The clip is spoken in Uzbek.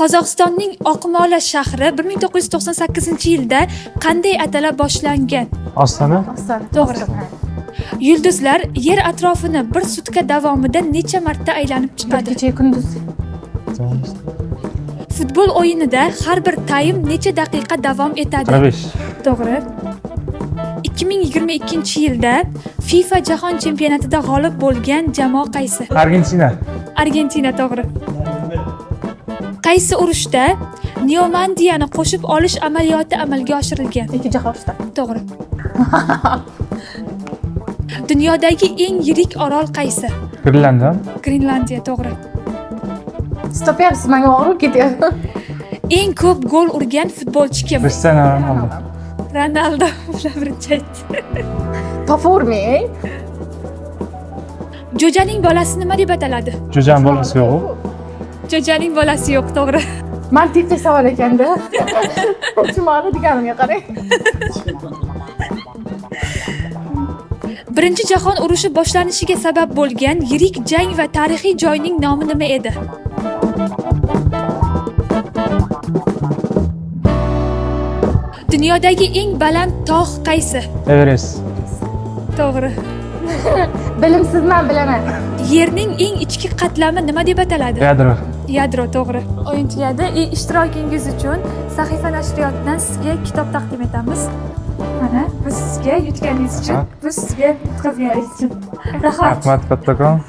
Qozog'istonning Oqmola shahri 1998-yilda qanday atala boshlangan? Ostona. To'g'ri. Yulduzlar yer atrofini bir sutka davomida necha marta aylanib chiqadi? Kecha kunduz. Futbol o'yinida har bir taym necha daqiqa davom etadi? 45. To'g'ri. 2022-yilda FIFA Jahon chempionatida g'olib bo'lgan jamoa qaysi? Argentina. Argentina, to'g'ri. Qaysi urushda Neomandiyani qo'shib olish amaliyoti amalga oshirilgan? Ikkinchi jahon urushi. To'g'ri. Dunyodagi eng yirik orol qaysi? Grenlandiya. Grenlandiya, to'g'ri. Stop yapsiz, menga og'rib ketyapti. Eng ko'p gol urgan futbolchi kim? Cristiano Ronaldo. Ronaldo bilan birinchi aytdi. Topavermang. Jo'janing bolasi nima deb ataladi? Jo'jan bolasi yo'q. Jo'janing bolasi yo'q, to'g'ri. Mantiqli savol ekanda. Tushunmadi deganimga qarang. Birinchi jahon urushi boshlanishiga sabab bo'lgan yirik jang va tarixiy joyning nomi nima edi? Dunyodagi eng baland tog' qaysi? Everest. To'g'ri. Bilimsizman, bilaman. Yerning eng ichki qatlami nima deb ataladi? Yadro. Yadro, to'g'ri. O'yin tugadi. Ishtirokingiz uchun Sahifa nashriyotidan sizga kitob taqdim etamiz. Mana, biz sizga yutganingiz uchun, biz sizga yutkazganingiz uchun. Rahmat. Rahmat kattakon.